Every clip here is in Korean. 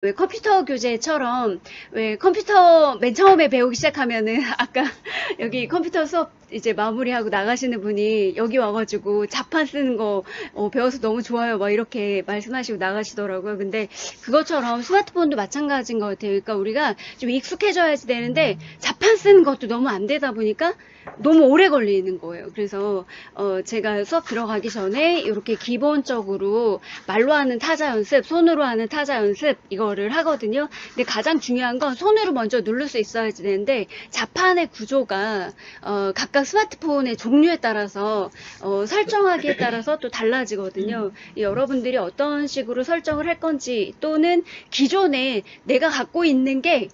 왜 컴퓨터 교재처럼 왜 컴퓨터 맨 처음에 배우기 시작하면은 아까 여기 컴퓨터 수업 이제 마무리하고 나가시는 분이 여기 와가지고 자판 쓰는 거 배워서 너무 좋아요 막 이렇게 말씀하시고 나가시더라고요. 근데 그것처럼 스마트폰도 마찬가지인 것 같아요. 그러니까 우리가 좀 익숙해져야지 되는데 자판 쓰는 것도 너무 안 되다 보니까 너무 오래 걸리는 거예요. 그래서 제가 수업 들어가기 전에 이렇게 기본적으로 말로 하는 타자 연습, 손으로 하는 타자 연습 이거를 하거든요. 근데 가장 중요한 건 손으로 먼저 누를 수 있어야지 되는데 자판의 구조가 각각 스마트폰의 종류에 따라서 설정하기에 따라서 또 달라지거든요. 여러분들이 어떤 식으로 설정을 할 건지 또는 기존에 내가 갖고 있는 게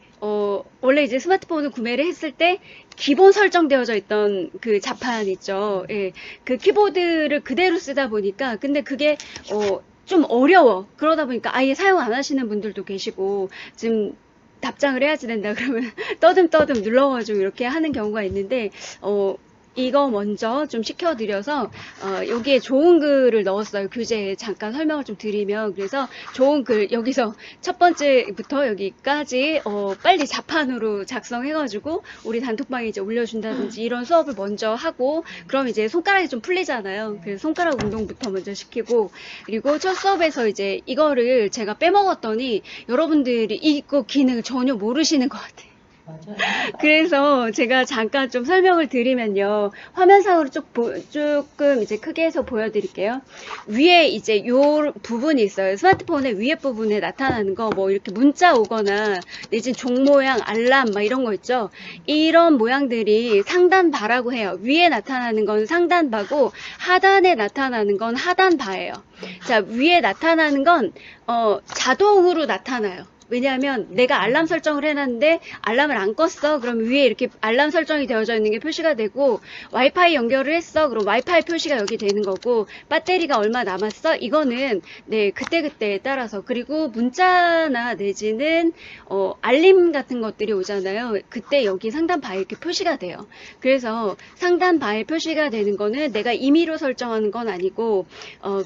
원래 이제 스마트폰을 구매를 했을 때 기본 설정되어져 있던 그 자판 있죠. 예, 그 키보드를 그대로 쓰다 보니까 근데 그게 좀 어려워. 그러다 보니까 아예 사용 안 하시는 분들도 계시고 지금 답장을 해야지 된다 그러면 떠듬떠듬 눌러가지고 이렇게 하는 경우가 있는데 이거 먼저 좀 시켜드려서 여기에 좋은 글을 넣었어요. 교재에 잠깐 설명을 좀 드리면 그래서 좋은 글 여기서 첫 번째부터 여기까지 빨리 자판으로 작성해가지고 우리 단톡방에 이제 올려준다든지 이런 수업을 먼저 하고 그럼 이제 손가락이 좀 풀리잖아요. 그래서 손가락 운동부터 먼저 시키고 그리고 첫 수업에서 이제 이거를 제가 빼먹었더니 여러분들이 이거 기능을 전혀 모르시는 것 같아요. 맞아요. 그래서 제가 잠깐 좀 설명을 드리면요. 화면상으로 조금 이제 크게 해서 보여드릴게요. 위에 이제 요 부분이 있어요. 스마트폰의 위에 부분에 나타나는 거, 뭐 이렇게 문자 오거나 내진 종 모양, 알람, 막 이런 거 있죠. 이런 모양들이 상단바라고 해요. 위에 나타나는 건 상단바고, 하단에 나타나는 건 하단바예요. 자, 위에 나타나는 건, 자동으로 나타나요. 왜냐하면 내가 알람 설정을 해놨는데 알람을 안 껐어. 그럼 위에 이렇게 알람 설정이 되어져 있는 게 표시가 되고 와이파이 연결을 했어. 그럼 와이파이 표시가 여기 되는 거고 배터리가 얼마 남았어. 이거는 네 그때그때에 따라서 그리고 문자나 내지는 알림 같은 것들이 오잖아요. 그때 여기 상단 바에 이렇게 표시가 돼요. 그래서 상단 바에 표시가 되는 거는 내가 임의로 설정하는 건 아니고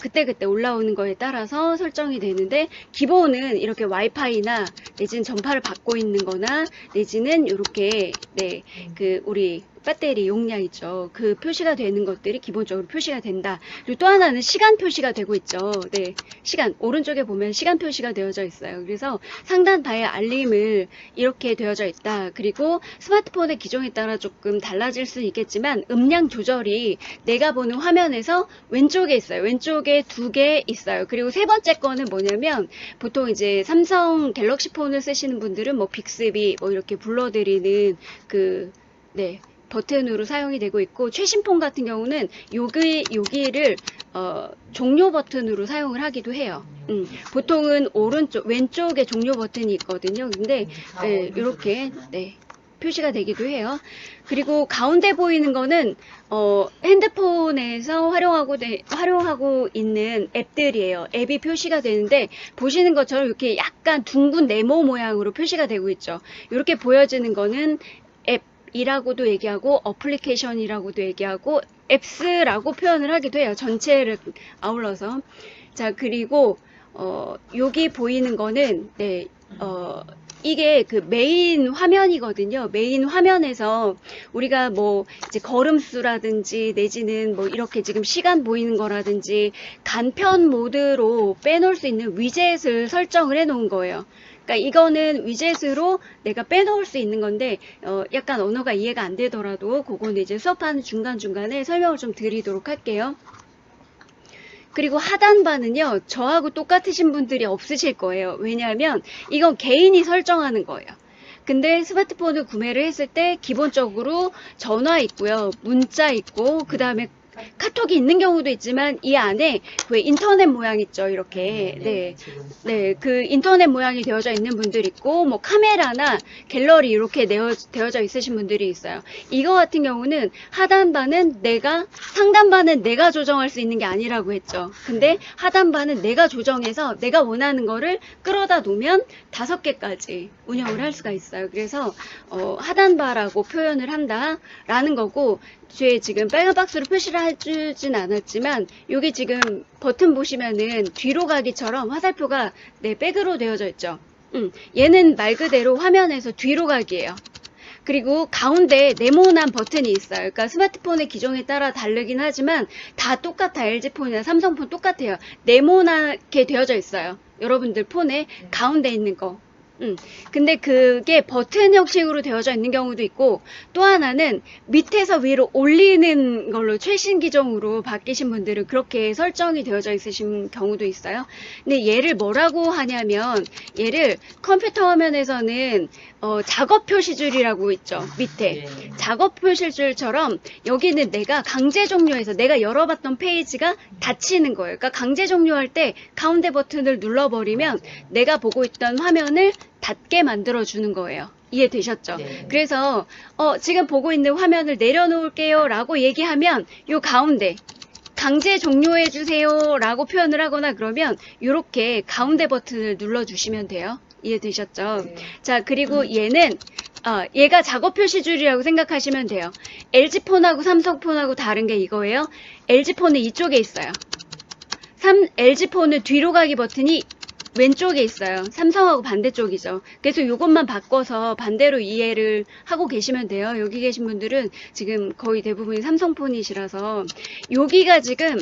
그때그때 올라오는 거에 따라서 설정이 되는데 기본은 이렇게 와이파이나 내지는 전파를 받고 있는 거나 내지는 이렇게 네, 그 우리 배터리 용량 있죠. 그 표시가 되는 것들이 기본적으로 표시가 된다. 그리고 또 하나는 시간 표시가 되고 있죠. 네, 시간 오른쪽에 보면 시간 표시가 되어져 있어요. 그래서 상단 바에 알림을 이렇게 되어져 있다. 그리고 스마트폰의 기종에 따라 조금 달라질 수 있겠지만 음량 조절이 내가 보는 화면에서 왼쪽에 있어요. 왼쪽에 두 개 있어요. 그리고 세 번째 거는 뭐냐면 보통 이제 삼성 갤럭시 폰을 쓰시는 분들은 뭐 빅스비 뭐 이렇게 불러드리는 그 네. 버튼으로 사용이 되고 있고 최신 폰 같은 경우는 여기를 종료 버튼으로 사용을 하기도 해요. 보통은 왼쪽에 종료 버튼이 있거든요. 근데 네, 이렇게 네, 표시가 되기도 해요. 그리고 가운데 보이는 거는 핸드폰에서 활용하고 있는 앱들이에요. 앱이 표시가 되는데 보시는 것처럼 이렇게 약간 둥근 네모 모양으로 표시가 되고 있죠. 이렇게 보여지는 거는 앱이라고도 얘기하고 어플리케이션이라고도 얘기하고 앱스라고 표현을 하기도 해요. 전체를 아울러서. 자, 그리고 여기 보이는 거는 네, 이게 그 메인 화면이거든요. 메인 화면에서 우리가 뭐 이제 걸음수라든지 내지는 뭐 이렇게 지금 시간 보이는 거라든지 간편 모드로 빼놓을 수 있는 위젯을 설정을 해 놓은 거예요. 그러니까 이거는 위젯으로 내가 빼놓을 수 있는 건데 약간 언어가 이해가 안 되더라도 그거는 이제 수업하는 중간중간에 설명을 좀 드리도록 할게요. 그리고 하단바는요, 저하고 똑같으신 분들이 없으실 거예요. 왜냐하면 이건 개인이 설정하는 거예요. 근데 스마트폰을 구매를 했을 때 기본적으로 전화 있고요, 문자 있고, 그 다음에 카톡이 있는 경우도 있지만 이 안에 왜 인터넷 모양 있죠, 이렇게. 네. 네, 그 인터넷 모양이 되어져 있는 분들 있고 뭐 카메라나 갤러리 이렇게 되어져 있으신 분들이 있어요. 이거 같은 경우는 하단바는 상단바는 내가 조정할 수 있는 게 아니라고 했죠. 근데 하단바는 내가 조정해서 내가 원하는 거를 끌어다 놓으면 5개까지 운영을 할 수가 있어요. 그래서 하단바라고 표현을 한다라는 거고 뒤에 지금 빨간 박스로 표시를 해주진 않았지만 여기 지금 버튼 보시면은 뒤로 가기처럼 화살표가 네, 백으로 되어져 있죠. 얘는 말 그대로 화면에서 뒤로 가기예요. 그리고 가운데 네모난 버튼이 있어요. 그러니까 스마트폰의 기종에 따라 다르긴 하지만 다 똑같아. LG폰이나 삼성폰 똑같아요. 네모나게 되어져 있어요. 여러분들 폰에 가운데 있는 거. 근데 그게 버튼 형식으로 되어져 있는 경우도 있고, 또 하나는 밑에서 위로 올리는 걸로 최신 기종으로 바뀌신 분들은 그렇게 설정이 되어져 있으신 경우도 있어요. 근데 얘를 뭐라고 하냐면, 얘를 컴퓨터 화면에서는 작업 표시줄이라고 있죠. 밑에 작업 표시줄처럼 여기는 내가 강제 종료해서 내가 열어봤던 페이지가 닫히는 거예요. 그러니까 강제 종료할 때 가운데 버튼을 눌러버리면 내가 보고 있던 화면을 닫게 만들어주는 거예요. 이해되셨죠? 네. 그래서 지금 보고 있는 화면을 내려놓을게요 라고 얘기하면 요 가운데 강제 종료해주세요 라고 표현을 하거나 그러면 이렇게 가운데 버튼을 눌러주시면 돼요. 이해되셨죠? 네. 자, 그리고 얘는 얘가 작업 표시줄이라고 생각하시면 돼요. LG폰하고 삼성폰하고 다른 게 이거예요. LG폰은 이쪽에 있어요. LG폰은 뒤로 가기 버튼이 왼쪽에 있어요. 삼성하고 반대쪽이죠. 그래서 이것만 바꿔서 반대로 이해를 하고 계시면 돼요. 여기 계신 분들은 지금 거의 대부분이 삼성폰이시라서 여기가 지금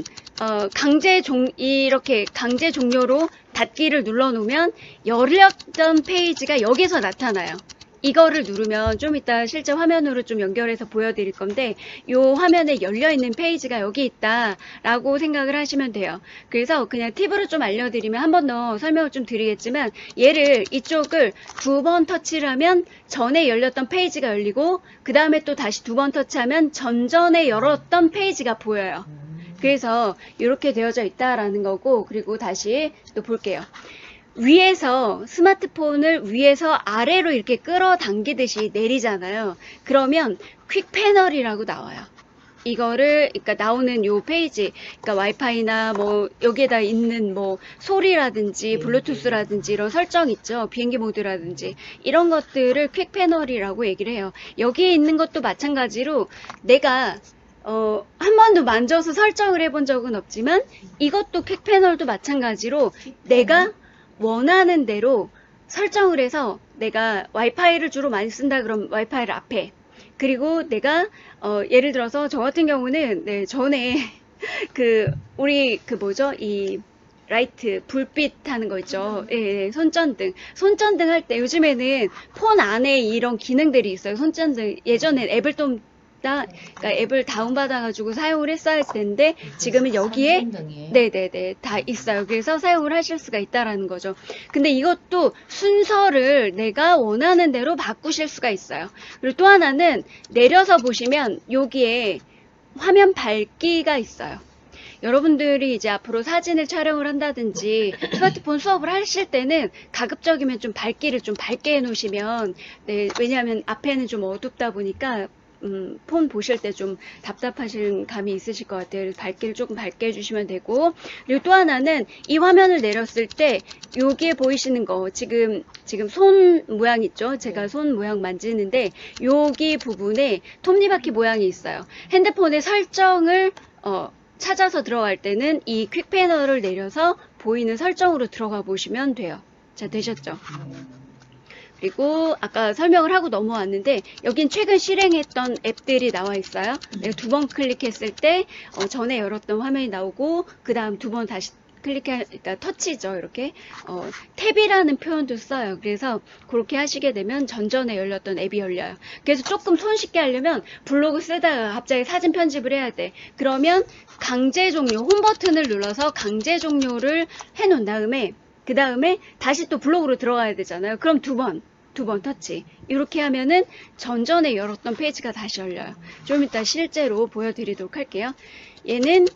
이렇게 강제 종료로 닫기를 눌러 놓으면 열렸던 페이지가 여기서 나타나요. 이거를 누르면 좀 이따 실제 화면으로 좀 연결해서 보여드릴 건데 이 화면에 열려있는 페이지가 여기 있다 라고 생각을 하시면 돼요. 그래서 그냥 팁으로 좀 알려드리면 한 번 더 설명을 좀 드리겠지만 얘를 이쪽을 2번 터치를 하면 전에 열렸던 페이지가 열리고 그 다음에 또 다시 2번 터치하면 전전에 열었던 페이지가 보여요. 그래서 이렇게 되어져 있다라는 거고, 그리고 다시 또 볼게요. 위에서 스마트폰을 위에서 아래로 이렇게 끌어당기듯이 내리잖아요. 그러면 퀵 패널이라고 나와요. 이거를 그러니까 나오는 요 페이지, 그러니까 와이파이나 뭐 여기에다 있는 뭐 소리라든지 블루투스라든지 이런 설정 있죠. 비행기 모드라든지 이런 것들을 퀵 패널이라고 얘기를 해요. 여기에 있는 것도 마찬가지로 내가 한 번도 만져서 설정을 해본 적은 없지만 이것도 퀵 패널도 마찬가지로 내가 원하는 대로 설정을 해서 내가 와이파이를 주로 많이 쓴다 그러면 와이파이를 앞에, 그리고 내가 예를 들어서 저 같은 경우는 전에 우리 뭐죠, 이 라이트 불빛 하는 거 있죠. 예, 손전등 할 때 요즘에는 폰 안에 이런 기능들이 있어요. 손전등 예전엔 앱을 좀 그러니까 앱을 다운받아가지고 사용을 했어야 했는데 지금은 여기에 네네네 다 있어요. 그래서 사용을 하실 수가 있다라는 거죠. 근데 이것도 순서를 내가 원하는 대로 바꾸실 수가 있어요. 그리고 또 하나는 내려서 보시면 여기에 화면 밝기가 있어요. 여러분들이 이제 앞으로 사진을 촬영을 한다든지 스마트폰 수업을 하실 때는 가급적이면 좀 밝기를 좀 밝게 해 놓으시면, 왜냐하면 앞에는 좀 어둡다 보니까 폰 보실 때 좀 답답하신 감이 있으실 것 같아요. 밝기를 조금 밝게 해주시면 되고, 그리고 또 하나는 이 화면을 내렸을 때 여기에 보이시는 거 지금 손 모양 있죠? 제가 손 모양 만지는데 여기 부분에 톱니바퀴 모양이 있어요. 핸드폰의 설정을 찾아서 들어갈 때는 이 퀵 패널을 내려서 보이는 설정으로 들어가 보시면 돼요. 자, 되셨죠? 그리고 아까 설명을 하고 넘어왔는데 여긴 최근 실행했던 앱들이 나와 있어요. 내가 2번 클릭했을 때 전에 열었던 화면이 나오고 그 다음 2번 다시 그러니까 터치죠. 이렇게 탭이라는 표현도 써요. 그래서 그렇게 하시게 되면 전전에 열렸던 앱이 열려요. 그래서 조금 손쉽게 하려면 블로그 쓰다가 갑자기 사진 편집을 해야 돼. 그러면 강제 종료, 홈 버튼을 눌러서 강제 종료를 해놓은 다음에 그 다음에 다시 또 블로그로 들어가야 되잖아요. 그럼 두 번 터치. 이렇게 하면은 전전에 열었던 페이지가 다시 열려요. 좀 이따 실제로 보여드리도록 할게요. 얘는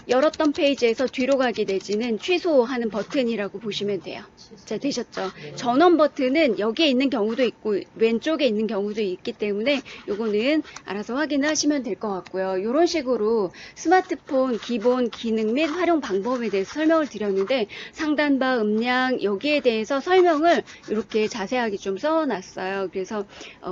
열었던 페이지에서 뒤로 가기 내지는 취소하는 버튼이라고 보시면 돼요. 자, 되셨죠? 전원 버튼은 여기에 있는 경우도 있고 왼쪽에 있는 경우도 있기 때문에 요거는 알아서 확인하시면 될 것 같고요. 이런 식으로 스마트폰 기본 기능 및 활용 방법에 대해서 설명을 드렸는데 상단바 음량 여기에 대해서 설명을 이렇게 자세하게 좀 써놨어요. 그래서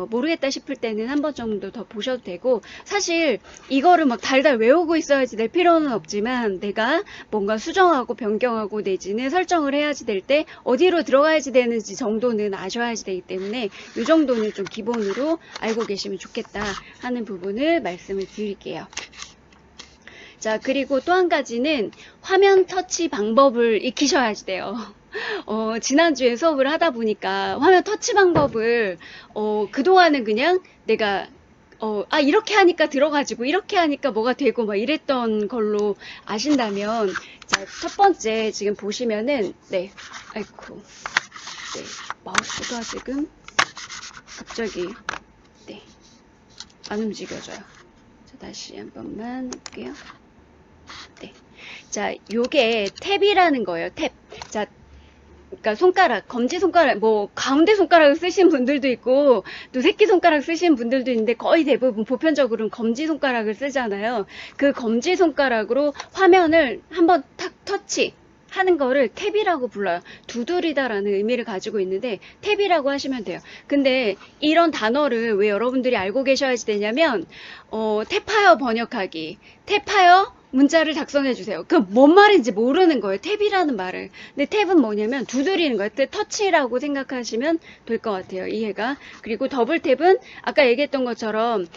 모르겠다 싶을 때는 한 번 정도 더 보셔도 되고, 사실 이거를 막 달달 외우고 있어야지 될 필요는 없지만 내가 뭔가 수정하고 변경하고 내지는 설정을 해야지 될 때 어디로 들어가야지 되는지 정도는 아셔야지 되기 때문에 이 정도는 좀 기본으로 알고 계시면 좋겠다 하는 부분을 말씀을 드릴게요. 자, 그리고 또 한 가지는 화면 터치 방법을 익히셔야지 돼요. 지난주에 수업을 하다 보니까 화면 터치 방법을 그동안은 그냥 내가 이렇게 하니까 들어가지고 이렇게 하니까 뭐가 되고 막 이랬던 걸로 아신다면, 자, 첫 번째 지금 보시면은, 네, 아이쿠, 네, 마우스가 지금 갑자기, 네, 안 움직여져요. 자, 다시 한 번만 할게요. 네, 자, 요게 탭이라는 거예요. 탭. 자, 그러니까 손가락, 검지손가락, 뭐 가운데 손가락을 쓰시는 분들도 있고 또 새끼손가락 쓰시는 분들도 있는데 거의 대부분 보편적으로는 검지손가락을 쓰잖아요. 그 검지손가락으로 화면을 한번 탁 터치 하는 거를 탭이라고 불러요. 두드리다라는 의미를 가지고 있는데 탭이라고 하시면 돼요. 근데 이런 단어를 왜 여러분들이 알고 계셔야지 되냐면 탭하여 번역하기, 탭하여 문자를 작성해 주세요. 그 뭔 말인지 모르는 거예요. 탭이라는 말을. 근데 탭은 뭐냐면 두드리는 거예요. 터치라고 생각하시면 될 것 같아요. 이해가. 그리고 더블 탭은 아까 얘기했던 것처럼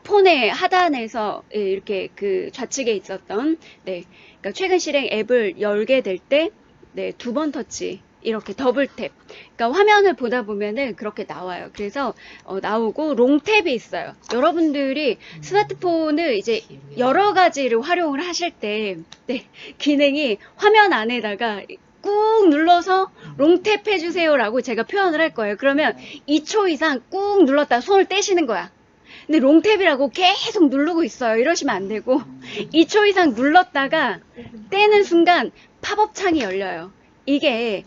폰의 하단에서 이렇게 그 좌측에 있었던, 네, 그러니까 최근 실행 앱을 열게 될 때, 네, 2번 터치. 이렇게 더블 탭. 그러니까 화면을 보다 보면은 그렇게 나와요. 그래서 나오고 롱탭이 있어요. 여러분들이 스마트폰을 이제 여러 가지를 활용을 하실 때, 네, 기능이 화면 안에다가 꾹 눌러서 롱탭 해주세요 라고 제가 표현을 할 거예요. 그러면 2초 이상 꾹 눌렀다 손을 떼시는 거야. 근데 롱탭이라고 계속 누르고 있어요. 이러시면 안 되고 2초 이상 눌렀다가 떼는 순간 팝업 창이 열려요. 이게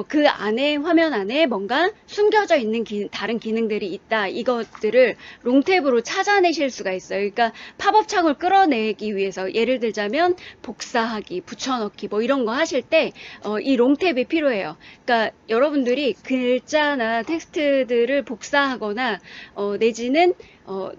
그 안에, 화면 안에 뭔가 숨겨져 있는 다른 기능들이 있다. 이것들을 롱탭으로 찾아내실 수가 있어요. 그러니까 팝업 창을 끌어내기 위해서 예를 들자면 복사하기, 붙여넣기 뭐 이런 거 하실 때 이 롱탭이 필요해요. 그러니까 여러분들이 글자나 텍스트들을 복사하거나 내지는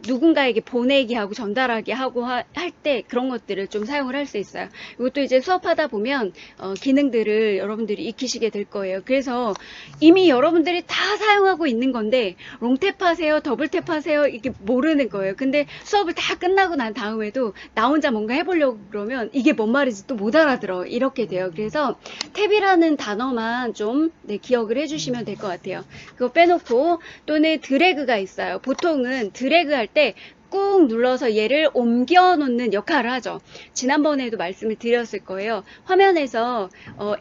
누군가에게 보내기 하고 전달하기 하고 할 때 그런 것들을 좀 사용을 할 수 있어요. 이것도 이제 수업하다 보면 기능들을 여러분들이 익히시게 될 거예요. 그래서 이미 여러분들이 다 사용하고 있는 건데 롱탭 하세요, 더블탭 하세요 이게 모르는 거예요. 근데 수업을 다 끝나고 난 다음에도 나 혼자 뭔가 해보려고 그러면 이게 뭔 말인지 또 못 알아들어. 이렇게 돼요. 그래서 탭이라는 단어만 좀 기억을 해주시면 될 것 같아요. 그거 빼놓고 또는 드래그가 있어요. 보통은 드래그 할 때 꾹 눌러서 얘를 옮겨 놓는 역할을 하죠. 지난번에도 말씀을 드렸을 거예요. 화면에서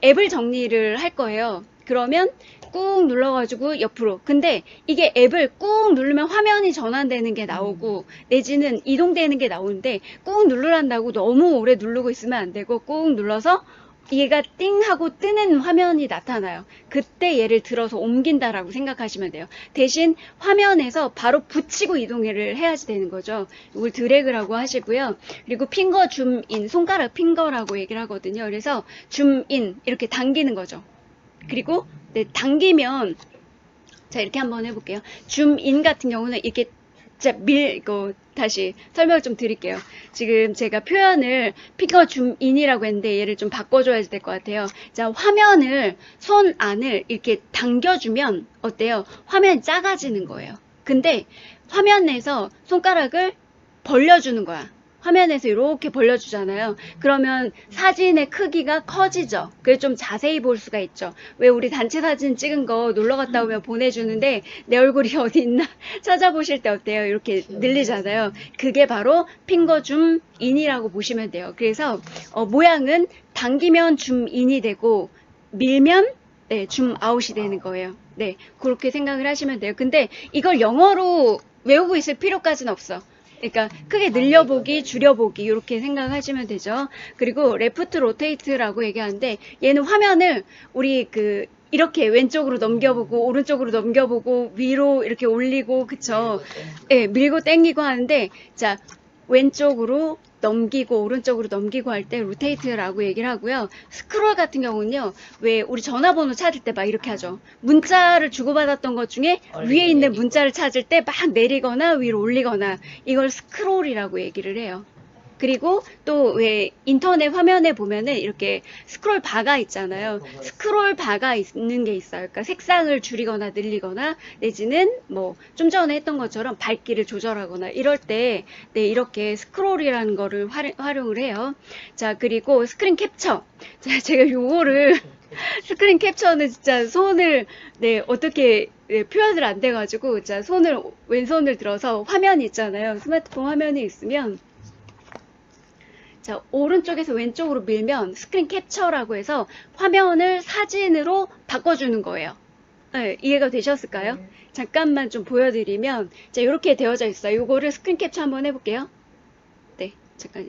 앱을 정리를 할 거예요. 그러면 꾹 눌러가지고 옆으로. 근데 이게 앱을 꾹 누르면 화면이 전환되는 게 나오고 내지는 이동되는 게 나오는데 꾹 누르란다고 너무 오래 누르고 있으면 안 되고 꾹 눌러서 얘가 띵 하고 뜨는 화면이 나타나요. 그때 얘를 들어서 옮긴다라고 생각하시면 돼요. 대신 화면에서 바로 붙이고 이동을 해야지 되는 거죠. 이걸 드래그라고 하시고요. 그리고 핑거 줌인, 손가락 핑거라고 얘기를 하거든요. 그래서 줌인 이렇게 당기는 거죠. 그리고 네, 당기면 자 이렇게 한번 해볼게요. 줌인 같은 경우는 이렇게 다시 설명을 좀 드릴게요. 지금 제가 표현을 핑거 줌인이라고 했는데 얘를 좀 바꿔줘야 될 것 같아요. 자, 화면을 손 안을 이렇게 당겨주면 어때요? 화면이 작아지는 거예요. 근데 화면에서 손가락을 벌려주는 거야. 화면에서 이렇게 벌려주잖아요. 그러면 사진의 크기가 커지죠. 그래서 좀 자세히 볼 수가 있죠. 왜 우리 단체 사진 찍은 거 놀러 갔다 오면 보내주는데 내 얼굴이 어디 있나 찾아보실 때 어때요? 이렇게 늘리잖아요. 그게 바로 핑거 줌 인이라고 보시면 돼요. 그래서 모양은 당기면 줌 인이 되고 밀면 네, 줌 아웃이 되는 거예요. 네, 그렇게 생각을 하시면 돼요. 근데 이걸 영어로 외우고 있을 필요까지는 없어. 그러니까 크게 늘려보기, 줄여보기 이렇게 생각하시면 되죠. 그리고 레프트 로테이트라고 얘기하는데 얘는 화면을 우리 이렇게 왼쪽으로 넘겨보고 오른쪽으로 넘겨보고 위로 이렇게 올리고 그쵸? 예, 밀고 땡기고 하는데 자 왼쪽으로 넘기고 오른쪽으로 넘기고 할 때 로테이트라고 얘기를 하고요. 스크롤 같은 경우는요. 왜 우리 전화번호 찾을 때 막 이렇게 하죠. 문자를 주고받았던 것 중에 위에 있는 문자를 찾을 때 막 내리거나 위로 올리거나 이걸 스크롤이라고 얘기를 해요. 그리고 또 왜 인터넷 화면에 보면은 이렇게 스크롤 바가 있잖아요. 스크롤 바가 있는 게 있어요. 그러니까 색상을 줄이거나 늘리거나 내지는 뭐 좀 전에 했던 것처럼 밝기를 조절하거나 이럴 때 네, 이렇게 스크롤이라는 거를 활용을 해요. 자, 그리고 스크린 캡처. 자, 제가 요거를 스크린 캡처는 진짜 손을 네, 어떻게 네, 표현을 안 돼가지고 자, 왼손을 들어서 화면 있잖아요. 스마트폰 화면이 있으면 자, 오른쪽에서 왼쪽으로 밀면 스크린 캡처라고 해서 화면을 사진으로 바꿔주는 거예요. 네, 이해가 되셨을까요? 네. 잠깐만 좀 보여드리면 자, 이렇게 되어져 있어요. 요거를 스크린 캡처 한번 해볼게요. 네, 잠깐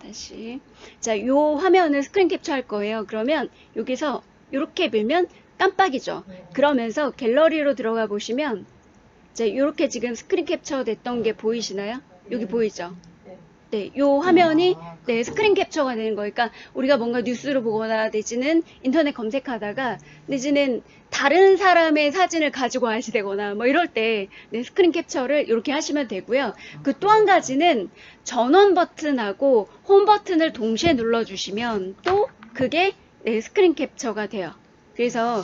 다시 자, 요 화면을 스크린 캡처 할 거예요. 그러면 여기서 이렇게 밀면 깜빡이죠. 네. 그러면서 갤러리로 들어가 보시면 자, 이렇게 지금 스크린 캡처 됐던 게 보이시나요? 여기 네. 보이죠? 네. 네, 요 화면이 아, 네, 스크린 캡처가 되는 거니까 우리가 뭔가 뉴스를 보거나 내지는 인터넷 검색하다가 내지는 다른 사람의 사진을 가지고 와야 되거나 뭐 이럴 때 네, 스크린 캡처를 이렇게 하시면 되고요. 그 또 한 가지는 전원 버튼하고 홈 버튼을 동시에 눌러주시면 또 그게 네, 스크린 캡처가 돼요. 그래서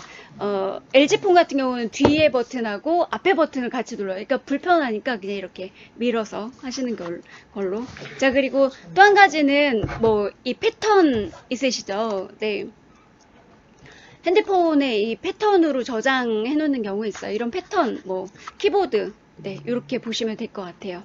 LG폰 같은 경우는 뒤에 버튼하고 앞에 버튼을 같이 눌러요. 그러니까 불편하니까 그냥 이렇게 밀어서 하시는 걸로. 자, 그리고 또 한 가지는 뭐 이 패턴 있으시죠? 네. 핸드폰에 이 패턴으로 저장해 놓는 경우 있어요. 이런 패턴, 뭐 키보드, 네, 이렇게 보시면 될 것 같아요.